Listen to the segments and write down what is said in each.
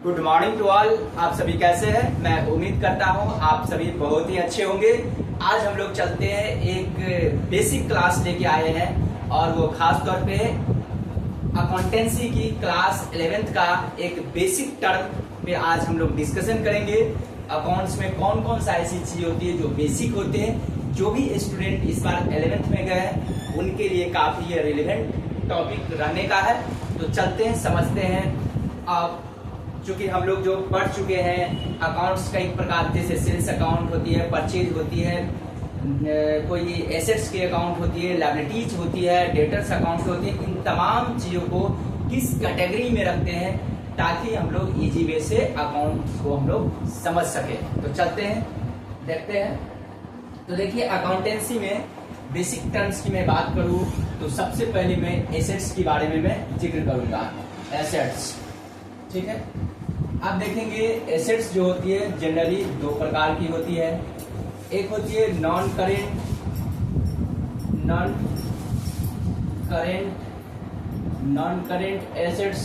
Good morning to all. आप सभी कैसे हैं? मैं उम्मीद करता हूं आप सभी बहुत ही अच्छे होंगे। आज हम लोग चलते हैं, एक बेसिक क्लास लेके आए हैं और वो खास तौर पे अकाउंटेंसी की क्लास 11th का एक बेसिक टर्म पे आज हम लोग डिस्कशन करेंगे। अकाउंट्स में कौन कौन सा ऐसी चीज होती है जो बेसिक होते हैं, जो भी स्टूडेंट इस बार 11th में गए हैं उनके लिए काफी ये रिलेवेंट टॉपिक रहने का है। तो चलते हैं, समझते हैं। अब चूंकि हम लोग जो पढ़ चुके हैं अकाउंट्स कई प्रकार, जैसे सेल्स अकाउंट होती है, परचेज होती है, कोई एसेट्स की अकाउंट होती है, लायबिलिटीज होती है, डेटर्स अकाउंट होती है। इन तमाम चीजों को किस कैटेगरी में रखते हैं ताकि हम लोग इजी वे से अकाउंट्स को हम लोग समझ सके। तो चलते हैं, देखते हैं। तो देखिए, अकाउंटेंसी में बेसिक टर्म्स की मैं बात करूं तो सबसे पहले मैं एसेट्स के बारे में मैं जिक्र करूंगा। एसेट्स, ठीक है। आप देखेंगे एसेट्स जो होती है जनरली दो प्रकार की होती है। एक होती है नॉन करेंट एसेट्स,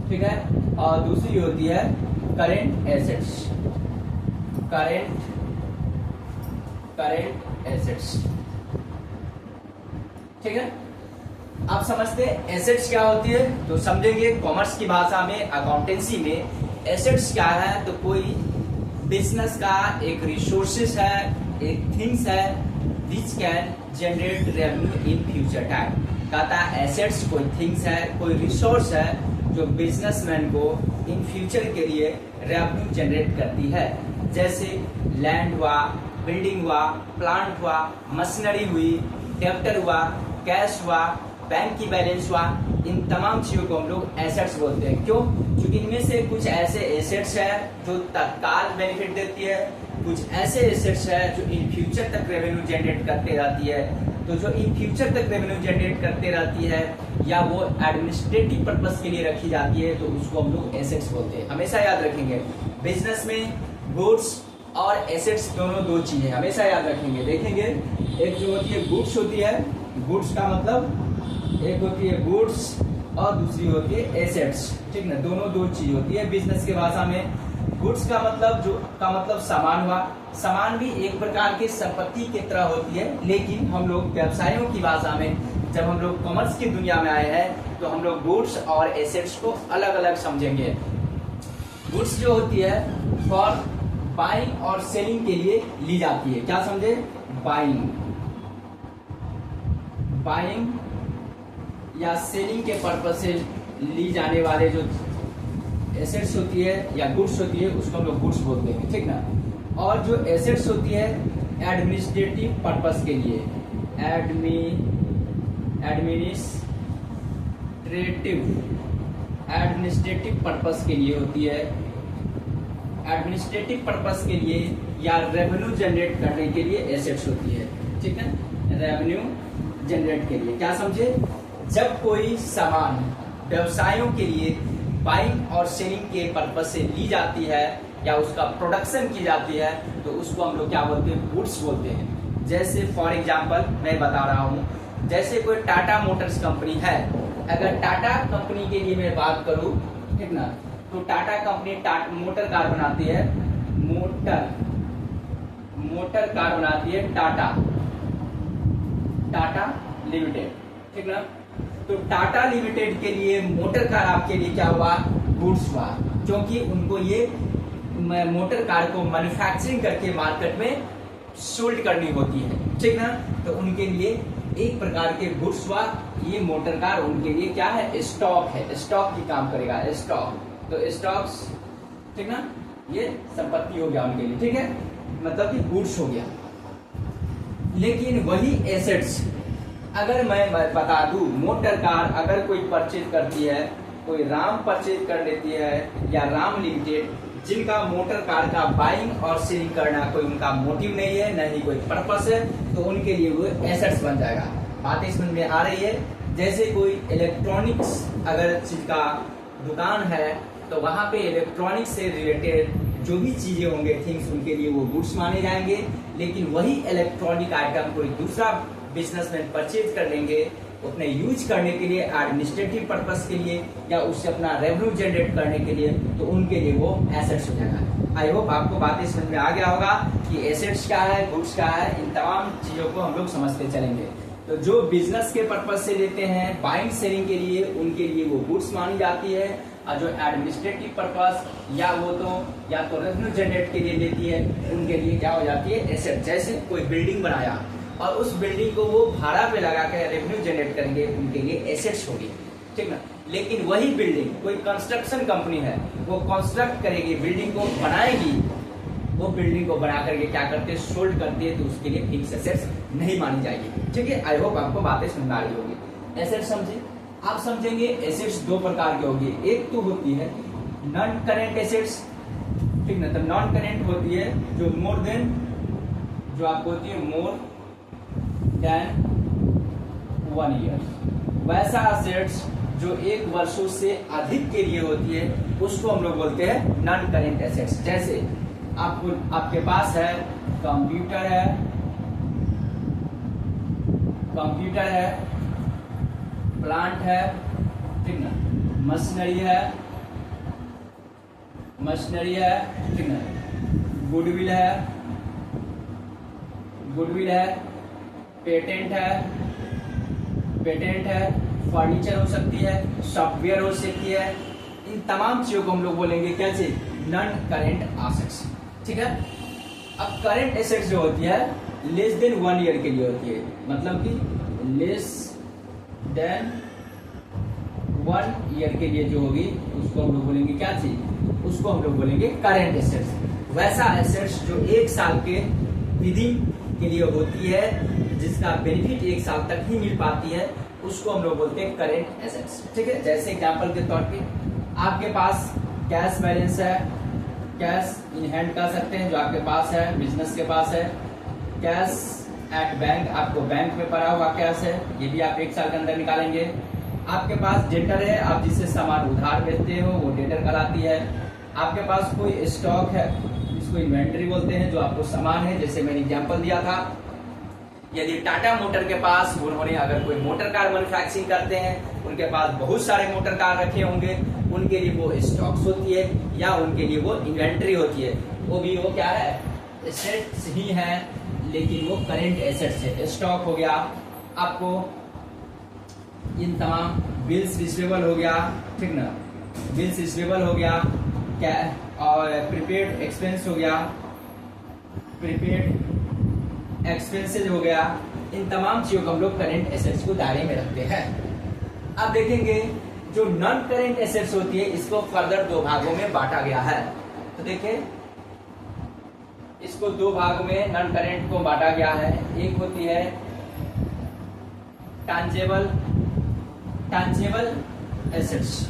ठीक है, और दूसरी होती है करेंट एसेट्स। करेंट एसेट्स, ठीक है। आप समझते हैं एसेट्स क्या होती है तो समझेंगे। कॉमर्स की भाषा में, अकाउंटेंसी में एसेट्स क्या है तो कोई बिजनेस का एक रिसोर्सेस है, एक थिंग्स है which can generate revenue in future time. कहता है एसेट्स कोई थिंग्स है, कोई रिसोर्स है जो बिजनेसमैन को इन फ्यूचर के लिए रेवेन्यू जनरेट करती है। जैसे लैंड हुआ, बिल्डिंग हुआ, प्लांट हुआ, मशीनरी हुई, ट्रैक्टर हुआ, कैश हुआ, बैंक की बैलेंस हुआ। इन तमाम चीजों को हम लोग एसेट्स बोलते हैं। क्यों? क्योंकि इनमें से कुछ ऐसे एसेट्स है जो तत्काल बेनिफिट देती है, कुछ ऐसे एसेट्स है जो इन फ्यूचर तक रेवेन्यू जनरेट करते रहती है। तो जो इन फ्यूचर तक रेवेन्यू जनरेट करते रहती है या वो एडमिनिस्ट्रेटिव पर्पस के लिए रखी जाती है तो उसको हम लोग एसेट्स बोलते हैं। हमेशा याद रखेंगे, बिजनेस में गुड्स और एसेट्स दोनों दो चीजें हमेशा याद रखेंगे। देखेंगे, एक जो होती है गुड्स होती है, गुड्स का मतलब एक होती है गुड्स और दूसरी होती है एसेट्स, ठीक ना। दोनों दो चीज होती है बिजनेस की भाषा में। गुड्स का मतलब सामान हुआ। सामान भी एक प्रकार की संपत्ति की तरह होती है, लेकिन हम लोग व्यवसायों की भाषा में, जब हम लोग कॉमर्स की दुनिया में आए हैं तो हम लोग गुड्स और एसेट्स को अलग अलग समझेंगे। गुड्स जो होती है फॉर बाइंग और सेलिंग के लिए ली जाती है। क्या समझे? बाइंग या सेलिंग के पर्पज से ली जाने वाले जो एसेट्स होती है या गुड्स होती है उसको हम लोग गुड्स बोलते हैं, ठीक ना। और जो एसेट्स होती है एडमिनिस्ट्रेटिव पर्पस के लिए, एडमिनिस्ट्रेटिव पर्पस के लिए होती है। एडमिनिस्ट्रेटिव पर्पस के लिए या रेवेन्यू जनरेट करने के लिए एसेट्स होती है, ठीक है। रेवेन्यू जनरेट के लिए, क्या समझे? जब कोई सामान व्यवसायों के लिए बाइंग और सेलिंग के पर्पज से ली जाती है या उसका प्रोडक्शन की जाती है तो उसको हम लोग क्या बोलते हैं? गुड्स बोलते हैं। जैसे फॉर एग्जांपल मैं बता रहा हूँ, जैसे कोई टाटा मोटर्स कंपनी है। अगर टाटा कंपनी के लिए मैं बात करूँ, ठीक ना, तो टाटा कंपनी मोटर कार बनाती है, मोटर कार बनाती है टाटा लिमिटेड, ठीक ना। तो टाटा लिमिटेड के लिए मोटर कार आपके लिए क्या हुआ? गुड्स हुआ, क्योंकि उनको ये मोटर कार को मैन्युफैक्चरिंग करके मार्केट में सोल्ड करनी होती है, ठीक ना। तो उनके लिए एक प्रकार के गुड्स हुआ। ये मोटर कार उनके लिए क्या है? स्टॉक है, स्टॉक की काम करेगा, स्टॉक। तो स्टॉक्स, ठीक ना, ये संपत्ति हो गया उनके लिए, ठीक है, मतलब कि गुड्स हो गया। लेकिन वही एसेट्स अगर मैं बता दूं, मोटर कार अगर कोई परचेज करती है, कोई राम परचेज कर लेती है या राम लिमिटेड, जिनका मोटर कार का बाइंग और सेलिंग करना कोई उनका मोटिव नहीं है, न ही कोई पर्पस है, तो उनके लिए वो एसेट्स बन जाएगा। बात समझ में आ रही है? जैसे कोई इलेक्ट्रॉनिक्स अगर चीज का दुकान है तो वहां पे इलेक्ट्रॉनिक्स से रिलेटेड जो भी चीजें होंगे, थिंग्स, उनके लिए वो गुड्स माने जाएंगे। लेकिन वही इलेक्ट्रॉनिक आइटम कोई दूसरा बिजनेसमैन परचेज कर लेंगे अपने यूज करने के लिए, एडमिनिस्ट्रेटिव पर्पस के लिए, या उससे अपना रेवेन्यू जनरेट करने के लिए, तो उनके लिए वो एसेट्स हो जाएगा। आई होप आपको बातें समझ में आ गया होगा कि एसेट्स क्या है, गुड्स क्या है, इन तमाम चीजों को हम लोग समझते चलेंगे। तो जो बिजनेस के पर्पज से लेते हैं बाइंग सेलिंग के लिए, उनके लिए वो गुड्स मानी जाती है, और जो एडमिनिस्ट्रेटिव पर्पस या तो रेवेन्यू जनरेट के लिए लेती है, उनके लिए क्या हो जाती है, एसेट। जैसे कोई बिल्डिंग बनाया और उस बिल्डिंग को वो भाड़ा पे लगा कर रेवेन्यू जनरेट करेंगे, उनके लिए एसेट्स होगी, ठीक ना। लेकिन वही बिल्डिंग कोई कंस्ट्रक्शन कंपनी है, वो कंस्ट्रक्ट करेगी, बिल्डिंग को बनाएगी, वो बिल्डिंग को बना करके क्या करते हैं, सोल्ड करती है, तो उसके लिए फिक्स एसेट्स नहीं मानी जाएगी, ठीक है। आई होप आपको बातें समझ आ रही होगी। एसेट्स समझे, आप समझेंगे एसेट्स दो प्रकार के होगी। एक तो होती है नॉन करेंट एसेट्स, ठीक ना। तो नॉन करेंट होती है जो मोर देन, जो आपको होती है मोर देन 1 ईयर। वैसा एसेट्स जो 1 वर्षों से अधिक के लिए होती है, उसको हम लोग बोलते हैं नॉन करेंट एसेट्स। जैसे आपके पास है कंप्यूटर है, प्लांट है, ठीक ना, मशीनरी है, ठीक ना, गुडविल है, पेटेंट है, फर्नीचर हो सकती है, सॉफ्टवेयर हो सकती है। इन तमाम चीजों को हम लोग बोलेंगे क्या चीज, नॉन करेंट एसेट्स, ठीक है। अब करेंट एसेट्स जो होती है लेस देन 1 ईयर के लिए होती है, मतलब कि लेस देन 1 ईयर के लिए जो होगी, उसको हम लोग बोलेंगे क्या चीज, उसको हम लोग बोलेंगे करेंट एसेट्स। वैसा एसेट्स जो 1 साल के विधि के लिए होती है, जिसका बेनिफिट 1 साल तक ही मिल पाती है, उसको हम लोग बोलते हैं करेंट एसेट्स, ठीक है। जैसे एग्जांपल के तौर पे आपके पास कैश बैलेंस है, कैश इन हैंड कर सकते हैं जो आपके पास है, बिजनेस के पास है। कैश एट बैंक, आपको बैंक में पड़ा हुआ कैश है, ये भी आप 1 साल के अंदर निकालेंगे। आपके पास डेटर है, आप जिससे सामान उधार बेचते हो, वो डेटर कहलाती है। आपके पास कोई स्टॉक है, इसको इन्वेंटरी बोलते हैं, जो आपको सामान है, जैसे मैंने एग्जांपल दिया था। यदि टाटा मोटर के पास, उन्होंने अगर कोई मोटर कार मैन्युफैक्चरिंग करते हैं, उनके पास बहुत सारे मोटर कार रखे होंगे, उनके लिए वो स्टॉक्स होती है, या उनके लिए वो इन्वेंटरी होती है। वो क्या है, एसेट्स ही है, लेकिन वो करेंट एसेट्स है। स्टॉक हो गया, आपको इन तमाम बिल्स रिसीवेबल हो गया, ठीक ना, बिल्स रिसीवेबल हो गया, क्या, और प्रीपेड एक्सपेंस हो गया, प्रीपेड एक्सपेंसेज हो गया। इन तमाम चीजों को हम लोग करेंट एसेट्स को दायरे में रखते हैं। अब देखेंगे जो नॉन करेंट एसेट्स होती है, इसको फर्दर 2 भागों में बांटा गया है। तो देखिए, इसको 2 भागों में नॉन करेंट को बांटा गया है। एक होती है टांजेबल एसेट्स,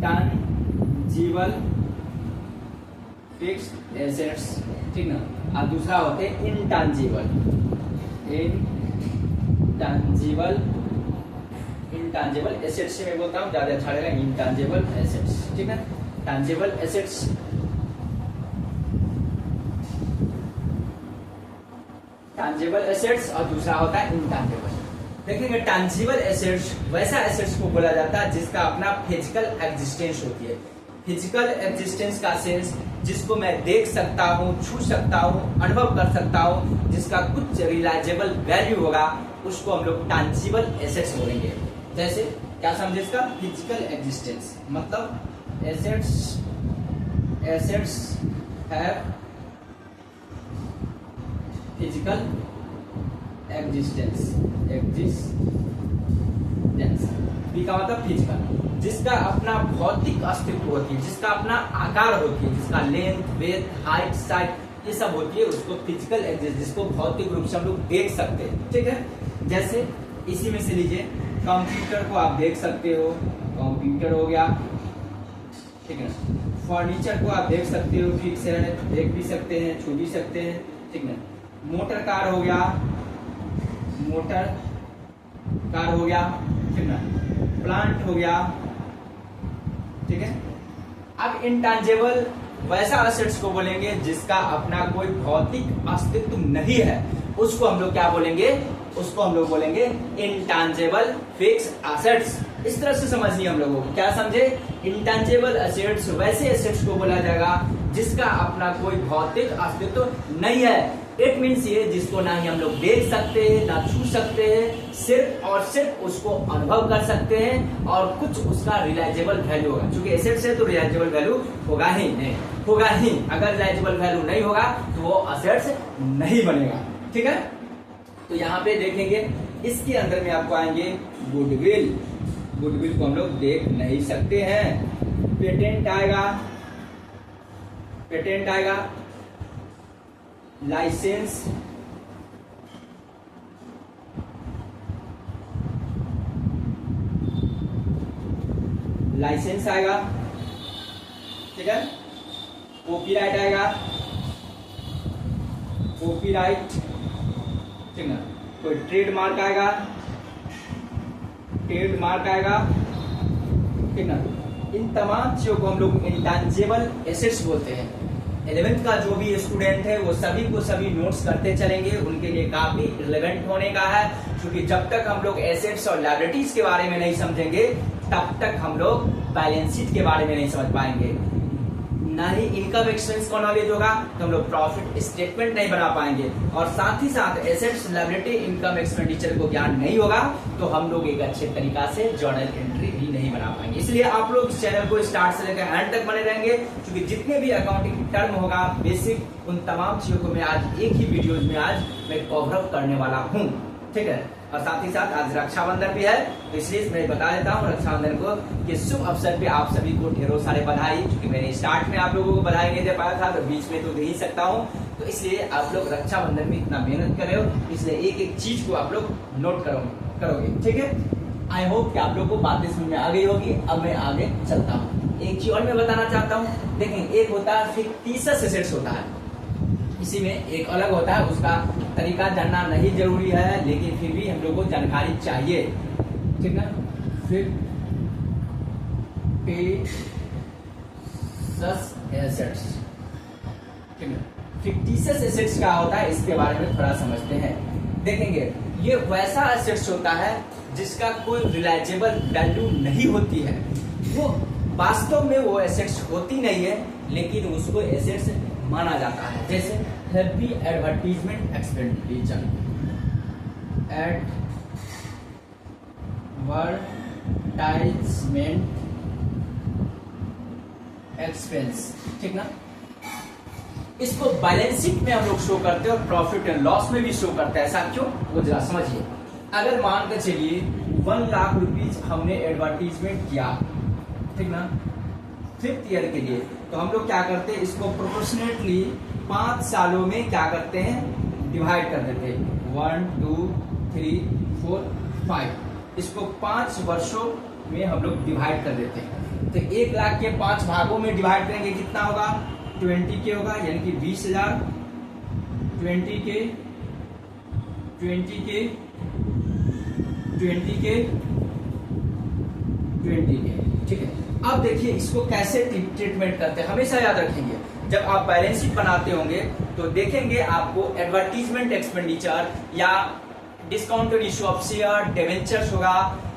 टांजिबल फिक्स्ड एसेट्स, ठीक ना। और दूसरा होते हैं इंटांजिबल एसेट्स से मैं बोलता हूँ, ज्यादा अच्छा लगेगा, इंटांजिबल एसेट्स, ठीक है। टांजिबल एसेट्स, और दूसरा होता है इंटांजिबल। देखेंगे टांजिबल एसेट्स वैसा एसेट्स को बोला जाता है जिसका अपना फिजिकल एग्जिस्टेंस होती है। फिजिकल एग्जिस्टेंस का सेंस, जिसको मैं देख सकता हूँ, छू सकता हूँ, अनुभव कर सकता हूँ, जिसका कुछ रियलाइजेबल वैल्यू होगा, उसको हम लोग टांजिबल एसेट्स बोलेंगे। जैसे क्या समझे इसका, फिजिकल एग्जिस्टेंस मतलब assets have physical existence B का मतलब फिजिकल, जिसका अपना भौतिक अस्तित्व होती है, जिसका अपना आकार होती है, जिसका लेंथ, ब्रेथ, हाइट, साइज, ये सब होती है, उसको फिजिकल एग्जिस्ट, जिसको भौतिक रूप से हम लोग देख सकते हैं, ठीक है। जैसे इसी में से लीजिए, कंप्यूटर को आप देख सकते हो, कंप्यूटर हो गया, ठीक है। फर्नीचर को आप देख सकते हो, फिक्स है, देख भी सकते हैं, छू भी सकते हैं, ठीक है। मोटर कार हो गया, ठीक है। प्लांट हो गया, ठीक है। अब इंटांजिबल वैसा एसेट्स को बोलेंगे जिसका अपना कोई भौतिक अस्तित्व नहीं है, उसको हम लोग क्या बोलेंगे, उसको हम लोग बोलेंगे इंटेंजिबल फिक्स एसेट्स। इस तरह से समझिए हम लोगों को, क्या समझे? इंटेंजिबल एसेट्स वैसे एसेट्स को बोला जाएगा जिसका अपना कोई भौतिक अस्तित्व नहीं है। इट मीन्स ये जिसको ना ही हम लोग देख सकते हैं, ना छू सकते हैं, सिर्फ और सिर्फ उसको अनुभव कर सकते हैं और कुछ उसका रिलाइजेबल वैल्यू होगा। क्योंकि एसेट्स है तो रिलाइजेबल वैल्यू होगा ही नहीं, होगा ही। अगर रिलाइजेबल वैल्यू नहीं होगा तो वो एसेट्स नहीं बनेगा। ठीक है, तो यहाँ पे देखेंगे इसके अंदर में आपको आएंगे गुडविल। गुडविल को हम लोग देख नहीं सकते हैं। पेटेंट आएगा, पेटेंट आएगा, लाइसेंस, लाइसेंस आएगा, ठीक है, कॉपीराइट आएगा, कॉपीराइट, ठीक है, कोई ट्रेडमार्क आएगा, ट्रेडमार्क आएगा, ठीक है। इन तमाम चीजों को हम लोग इंटेंजिबल एसेट्स बोलते हैं। 11th का जो भी स्टूडेंट है वो सभी को सभी नोट्स करते चलेंगे, उनके लिए काफी रिलेवेंट होने का है। क्योंकि जब तक हम लोग एसेट्स और लायबिलिटीज के बारे में नहीं समझेंगे तब तक हम लोग बैलेंस शीट के बारे में नहीं समझ पाएंगे, ना ही इनकम एक्सपेंस का नॉलेज होगा तो हम लोग प्रॉफिट स्टेटमेंट नहीं बना पाएंगे। और साथ ही साथ एसेट्स, लायबिलिटी, इनकम एक्सपेंडिचर को ज्ञान नहीं होगा तो हम लोग एक अच्छे तरीका से जर्नल एंट्री भी नहीं बना पाएंगे। इसलिए आप लोग इस चैनल को स्टार्ट से लेकर एंड तक बने रहेंगे, क्योंकि जितने भी अकाउंटिंग टर्म होगा बेसिक, उन तमाम चीजों को मैं आज एक ही वीडियो में आज मैं कवर अप करने वाला हूँ। ठीक है, और साथ ही साथ आज रक्षाबंधन भी है तो इसलिए मैं बता देता हूँ रक्षाबंधन को कि शुभ अवसर पे आप सभी को ढेरों सारे बधाई। क्योंकि मैंने स्टार्ट में आप लोगों को बधाई नहीं दे पाया था तो बीच में तो दे ही सकता हूँ, तो इसलिए आप लोग रक्षाबंधन में इतना मेहनत कर रहे हो, इसलिए एक एक चीज को आप लोग नोट करोगे। ठीक है, आई होप कि आप लोग को बातें समझ में आ गई होगी। अब मैं आगे चलता हूँ। एक चीज और मैं बताना चाहता हूँ, देखें, एक होता है फिक्टिशियस एसेट्स होता है, इसी में एक अलग होता है, उसका तरीका जानना नहीं जरूरी है लेकिन फिर भी हम लोग को जानकारी चाहिए। ठीक है, फिक्टिशियस एसेट्स, ठीक है, फिक्टिशियस एसेट्स क्या होता है इसके बारे में थोड़ा समझते हैं। देखेंगे, ये वैसा एसेट्स होता है जिसका कोई रिलाइजेबल वैल्यू नहीं होती है। वो वास्तव में वो एसेट्स होती नहीं है लेकिन उसको एसेट्स माना जाता है। जैसे happy advertisement expenditure, advertisement expense, ठीक ना। इसको बैलेंस शीट में हम लोग शो करते हैं और प्रॉफिट एंड लॉस में भी शो करते हैं। ऐसा क्यों, वो जरा समझिए। अगर मान कर चलिए 1 लाख रुपीज हमने एडवर्टीजमेंट किया, ठीक ना, 5th ईयर के लिए, तो हम लोग क्या करते हैं, इसको प्रोपोर्शनेटली 5 सालों में क्या करते हैं, डिवाइड कर देते हैं। 1 2 3 4 5, इसको 5 वर्षों में हम लोग डिवाइड कर देते हैं। तो 1 लाख के 5 भागों में डिवाइड करेंगे, कितना होगा, 20 के होगा, यानी कि 20,000, 20 के 20 के 20 के 20 के, ठीक है। अब देखिए इसको कैसे ट्रीटमेंट करते हैं, हमेशा याद रखेंगे। जब आप बैलेंस शीट बनाते होंगे तो देखेंगे आपको एडवर्टीजमेंट एक्सपेंडिचर या discounted issue of share, debentures होगा,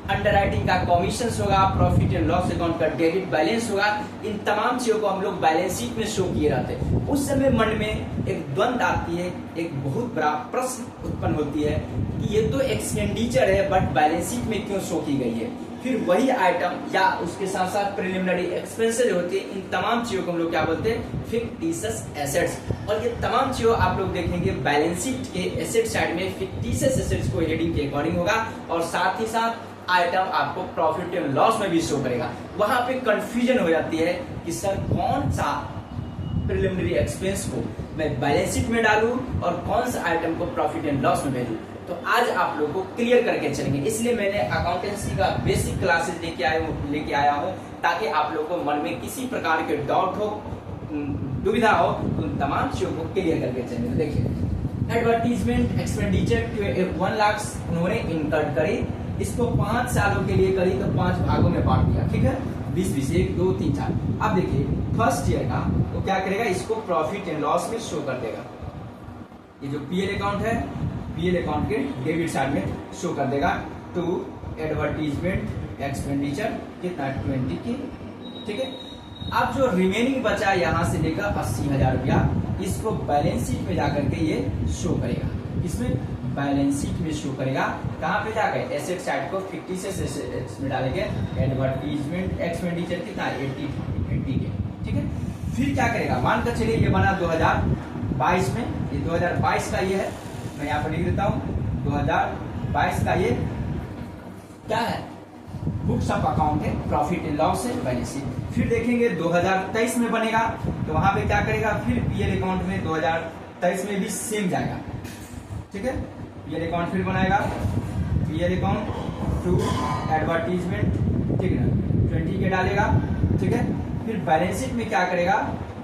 अंडरराइटिंग का कमीशन होगा, प्रॉफिट एंड लॉस अकाउंट का डेबिट बैलेंस होगा। इन तमाम चीजों को हम लोग बैलेंस शीट में शो किए रहते हैं। उस समय मन में एक द्वंद आती है, एक बहुत बड़ा प्रश्न उत्पन्न होती है कि ये तो एक्सपेंडिचर है बट बैलेंस शीट में क्यों शो की गई है। फिर वही आइटम या उसके साथ साथ प्रिलिमिनरी एक्सपेंसेस होती है, इन तमाम चीजों को हम लोग क्या बोलते हैं, फिक्टिशियस एसेट्स। और ये तमाम चीजों आप लोग देखेंगे बैलेंस शीट के एसेट साइड में फिक्टिशियस एसेट्स को हेडिंग के अकॉर्डिंग होगा और साथ ही साथ आइटम आपको प्रॉफिट एंड लॉस में भी शो करेगा। वहां पे कंफ्यूजन हो जाती है कि सर कौन सा प्रिलिमिनरी एक्सपेंस को मैं बैलेंस शीट में डालूं और कौन सा आइटम को प्रॉफिट एंड लॉस में भेजूं। तो आज आप लोगों को क्लियर करके चलेंगे, इसलिए मैंने अकाउंटेंसी का बेसिक क्लासेस लेके आया हूं ताकि आप लोगों को मन में किसी प्रकार के डाउट हो, दुविधा हो, तो उन तमाम चीजों को क्लियर करके चलेंगे। देखिए, एडवर्टीजमेंट एक्सपेंडिचर 1 लाख उन्होंने इनकर्ड करी, इसको 5 सालों के लिए करी तो 5 भागों में बांट दिया, ठीक है, 20 1 2 3 4। अब देखिए फर्स्ट ईयर का तो क्या करेगा, इसको प्रॉफिट एंड लॉस में शो कर देगा। ये जो पीएल अकाउंट है पीएल अकाउंट के डेबिट साइड में शो कर देगा। टू एडवर्टीजमेंट एक्सपेंडिचर कितना 20 की, ठीक है। अब जो रिमेनिंग बचा यहाँ से लेकर 80,000 रुपया, इसको बैलेंस शीट में जाकर के ये शो करेगा। इसमें बैलेंस शीट में शो करेगा, कहाँ पे जाकर एसेट साइड को 50 से में डालेंगे। एडवर्टीजमेंट एक्सपेंडिचर कितना 80 के, ठीक है। फिर क्या करेगा, मान कर चलिए ये बना 2022 में, ये 2022 का ये है, मैं यहाँ पर लिख देता हूँ 2022 का ये क्या है, बुक्स ऑफ अकाउंट है, प्रॉफिट एंड लॉस है, बैलेंस शीट। फिर देखेंगे 2023 में बनेगा, तो वहां पे क्या करेगा, फिर पीएल अकाउंट में 2023 में भी सेम जाएगा, ठीक है। पीएल अकाउंट फिर बनाएगा, पीएल अकाउंट टू एडवर्टीजमेंट, ठीक है ना, 20 के डालेगा, ठीक है। फिर बैलेंस शीट में क्या करेगा,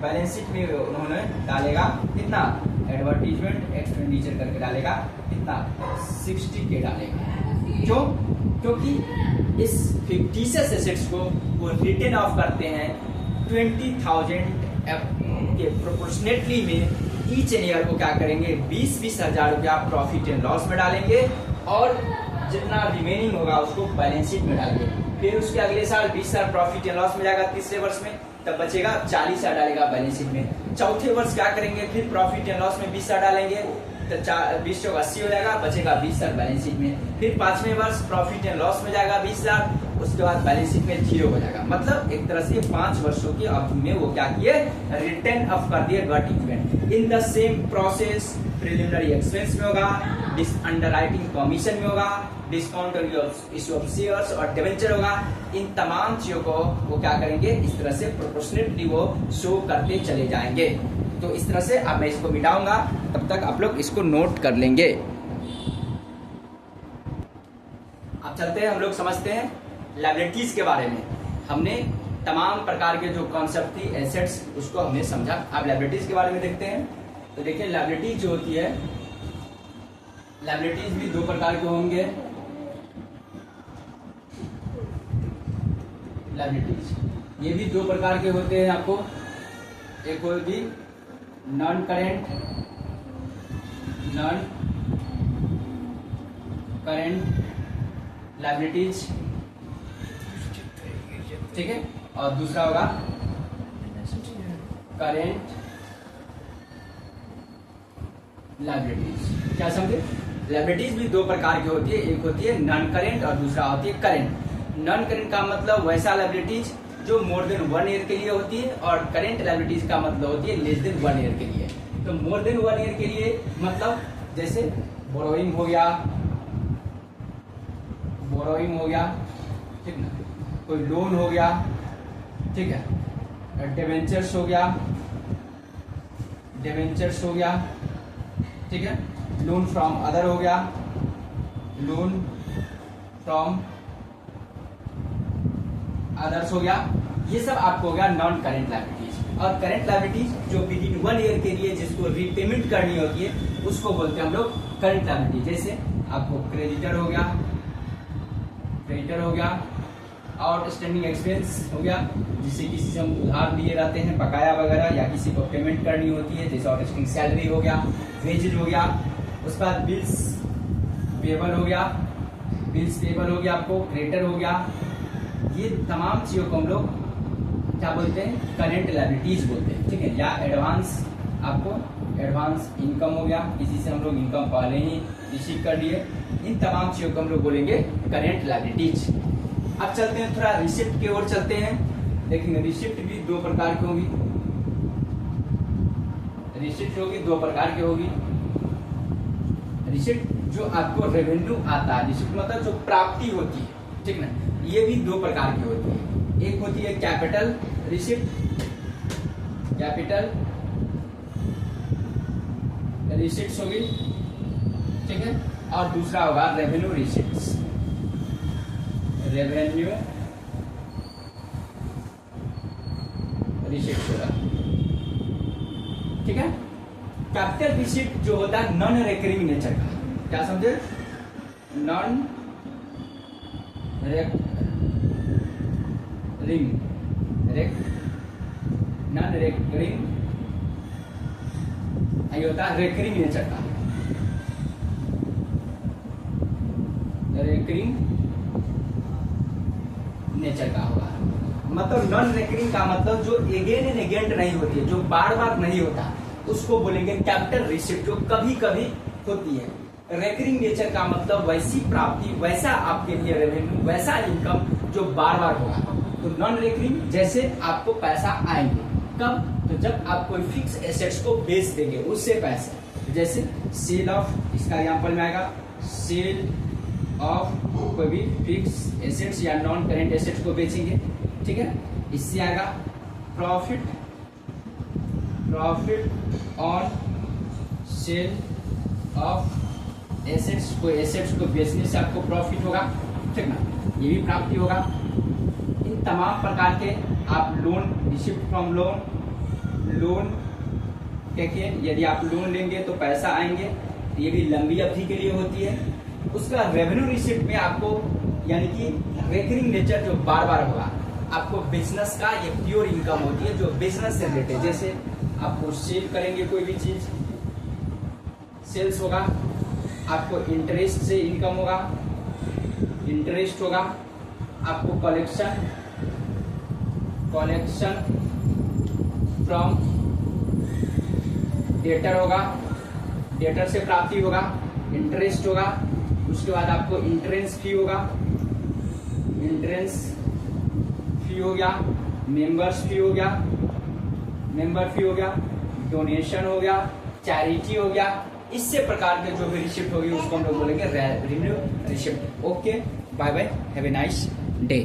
बैलेंस शीट में उन्होंने डालेगा कितना, एडवर्टीजमेंट एक्सपेंडिचर करके डालेगा कितना 60 के डालेगा। क्यों, क्योंकि इस 50 एसेट्स को वो रिटर्न ऑफ करते हैं 20,000 के प्रोपोर्शनेटली में ईच एंड ईयर को क्या करेंगे 20-20 हजार रुपया प्रॉफिट एंड लॉस में डालेंगे, और जितना रिमेनिंग होगा उसको बैलेंस शीट में डालेंगे। फिर उसके अगले साल 20 हजार प्रॉफिट एंड लॉस में जाएगा, तीसरे वर्ष में तब बचेगा 40 हजार डालेगा बैलेंस शीट में। चौथे वर्ष क्या करेंगे, फिर प्रॉफिट एंड लॉस में 20 हजार डालेंगे, तो 20 चौक 80 हो जाएगा, बचेगा 20 हजार बैलेंस शीट में। फिर पांचवें वर्ष प्रॉफिट एंड लॉस में जाएगा 20 हजार, उसके बाद बैलेंस शीट में 0 हो जाएगा। मतलब एक तरह से 5 वर्षों की अवधि में वो क्या किए, रिटर्न ऑफ कर दिए advertisement. In the same process preliminary expense में होगा, अंडरराइटिंग कमीशन में होगा, डिस्काउंट इश्यू ऑफ शेयर्स और डिवेंचर होगा। इन तमाम चीजों को वो क्या करेंगे, इस तरह से प्रोपोर्शनेटली वो शो करते चले जाएंगे। तो इस तरह से अब मैं इसको मिटाऊंगा, तब तक आप लोग इसको नोट कर लेंगे। अब चलते हैं, हम लोग समझते हैं लायबिलिटीज के बारे में। हमने तमाम प्रकार के जो कॉन्सेप्ट थी एसेट्स, उसको हमने समझा। अब लायबिलिटीज के बारे में देखते हैं। तो देखिए लायबिलिटीज जो होती है, लायबिलिटीज भी 2 प्रकार के होंगे। लायबिलिटीज ये भी 2 प्रकार के होते हैं आपको, एक होगी नॉन करेंट लायबिलिटीज, ठीक है, और दूसरा होगा करेंट लायबिलिटीज। क्या समझे, लायबिलिटीज भी 2 प्रकार की होती है, एक होती है नॉन करेंट और दूसरा होती है करेंट। नॉन करेंट का मतलब वैसा लायबिलिटीज जो मोर देन 1 ईयर के लिए होती है, और करेंट लायबिलिटीज का मतलब होती है लेस देन 1 ईयर के लिए। तो मोर देन 1 ईयर के लिए मतलब जैसे बोरोइंग हो गया, ठीक ना, कोई लोन हो गया, ठीक है, डिवेंचर्स हो गया, ठीक है, लोन फ्रॉम अदर हो गया, लोन फ्रॉम अदर्स हो गया। ये सब आपको हो गया नॉन करेंट लायबिलिटीज। और करेंट लायबिलिटीज जो विद इन 1 ईयर के लिए जिसको रीपेमेंट करनी होती है उसको बोलते हैं हम लोग करेंट लायबिलिटी। जैसे आपको क्रेडिटर हो गया, आउटस्टैंडिंग एक्सपेंस हो गया, जिसे किसी से हम उधार दिए रहते हैं बकाया वगैरह, या किसी को पेमेंट करनी होती है, जैसे आउटस्टैंडिंग सैलरी हो गया, वेजेज हो गया। उसके बाद बिल्स पेबल हो गया, आपको क्रेडिटर हो गया। ये तमाम चीजों को हम लोग क्या बोलते हैं, करेंट लायबिलिटीज बोलते हैं, ठीक है। या एडवांस, आपको एडवांस इनकम हो गया, किसी से हम लोग इनकम पहले ही रिसीव कर लिए। इन तमाम चीजों को हम लोग बोलेंगे करेंट लायबिलिटीज। अब चलते हैं थोड़ा रिसिप्ट की ओर चलते हैं। देखेंगे रिसिप्ट भी 2 प्रकार की होगी, रिसिप्ट जो आपको रेवेन्यू आता है, रिसिप्ट मतलब जो प्राप्ति होती है, ठीक ना, ये भी 2 प्रकार की होती है। एक होती है कैपिटल रिसिप्ट, होगी, ठीक है, और दूसरा होगा रेवेन्यू रिसिप्ट्स, होगा, ठीक है। कैपिटल रिसिप्ट जो होता है नॉन रिकरिंग नेचर का, क्या समझे, नॉन रिकरिंग, ये होता है रिकरिंग नेचर का, रेकरिंग नेचर का होगा। मतलब नॉन रेकरिंग का मतलब जो अगेन एंड अगेन नहीं होती है, जो बार बार नहीं होता, उसको बोलेंगे कैपिटल रिसिप्ट, जो कभी कभी होती है। रेकरिंग नेचर का मतलब वैसी प्राप्ति, वैसा आपके लिए रेवेन्यू, वैसा इनकम जो बार बार होगा। तो नॉन रेकरिंग जैसे आपको पैसा आएंगे कब, तो जब आप कोई फिक्स एसेट्स को बेच देंगे उससे पैसे, जैसे सेल ऑफ, इसका एग्जांपल में आएगा सेल ऑफ कोई भी फिक्स एसेट्स या नॉन करेंट एसेट्स को बेचेंगे, ठीक है। इससे आएगा profit, profit on sale of assets, कोई एसेट्स को बेचने से आपको प्रॉफिट होगा, ठीक ना, ये भी प्राप्ति होगा। इन तमाम प्रकार के आप loan, receipt from loan, loan देखिए, यदि आप लोन लेंगे तो पैसा आएंगे, ये भी लंबी अवधि के लिए होती है। उसका रेवेन्यू रिसिप्ट में आपको, यानी कि रेकरिंग नेचर जो बार बार होगा, आपको बिजनेस का ये प्योर इनकम होती है जो बिजनेस से रिलेटेड, जैसे आपको सेल करेंगे कोई भी चीज, सेल्स होगा, आपको इंटरेस्ट से इनकम होगा, इंटरेस्ट होगा, आपको कलेक्शन, कलेक्शन फ्रॉम डेटर होगा, डेटर से प्राप्ति होगा, इंटरेस्ट होगा, उसके बाद आपको इंट्रेंस फी होगा, इंट्रेंस फी हो गया, मेंबर्स फी हो गया, मेंबर फी हो गया, डोनेशन हो गया, चैरिटी हो गया। इससे प्रकार के जो भी रिसिप्ट होगी उसको हम लोग बोलेंगे revenue receipt. Okay, bye bye, have a nice day.